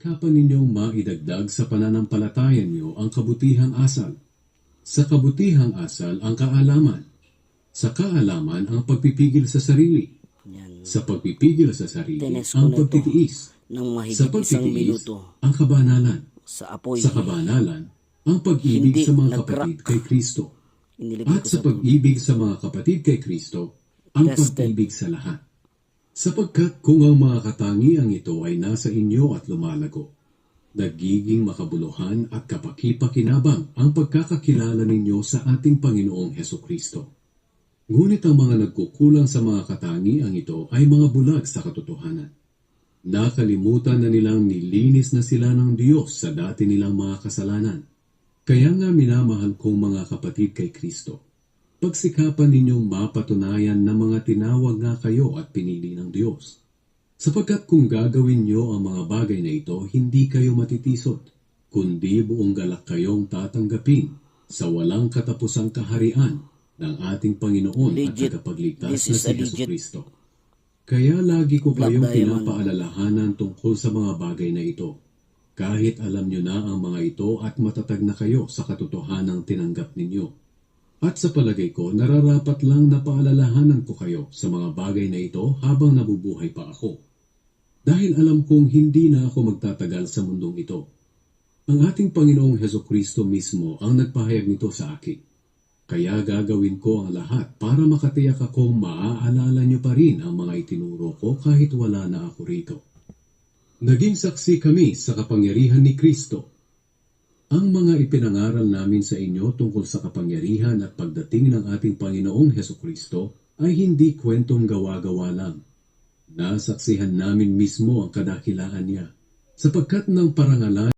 pagsikapan ninyong maidagdag sa pananampalatayan niyo ang kabutihang asal. Sa kabutihang asal ang kaalaman. Sa kaalaman ang pagpipigil sa sarili. Yan. Sa pagpipigil sa sarili Tinis ko ang na ito pagtitiis. ng Sa mahigit isang pagtitiis minuto ang kabanalan. sa apoy. Sa kabanalan ang pag-ibig Hindi sa mga nag-crack. kapatid kay Kristo. Inilagay At ko sa sa pag-ibig sa mga kapatid kay Kristo, ang Tested. pag-ibig sa lahat. Sapagkat kung ang mga katangiang ito ay nasa inyo at lumalago, nagiging makabuluhan at kapaki-pakinabang ang pagkakakilala ninyo sa ating Panginoong Hesukristo. Ngunit ang mga nagkukulang sa mga katangiang ito ay mga bulag sa katotohanan. Nakalimutan na nilang nilinis na sila ng Diyos sa dati nilang mga kasalanan. Kaya nga minamahal kong mga kapatid kay Kristo, pagsikapan ninyong mapatunayan na mga tinawag nga kayo at pinili ng Diyos. Sapagkat kung gagawin nyo ang mga bagay na ito, hindi kayo matitisod, kundi buong galak kayong tatanggapin sa walang katapusang kaharian ng ating Panginoon Legit. at tagapagligtas This na is si a legit Jesucristo. Kaya lagi ko Black kayong Diamond. pinapaalalahanan tungkol sa mga bagay na ito, kahit alam nyo na ang mga ito at matatag na kayo sa katotohanang tinanggap ninyo. At sa palagay ko, nararapat lang na paalalahanan ko kayo sa mga bagay na ito habang nabubuhay pa ako. Dahil alam kong hindi na ako magtatagal sa mundong ito. Ang ating Panginoong Hesukristo mismo ang nagpahayag nito sa akin. Kaya gagawin ko ang lahat para makatiyak akong maaalala nyo pa rin ang mga itinuro ko kahit wala na ako rito. Naging saksi kami sa kapangyarihan ni Kristo. Ang mga ipinangaral namin sa inyo tungkol sa kapangyarihan at pagdating ng ating Panginoong Hesukristo ay hindi kwentong gawa-gawa lang. Nasaksihan namin mismo ang kadakilaan niya, sapagkat ng parangalan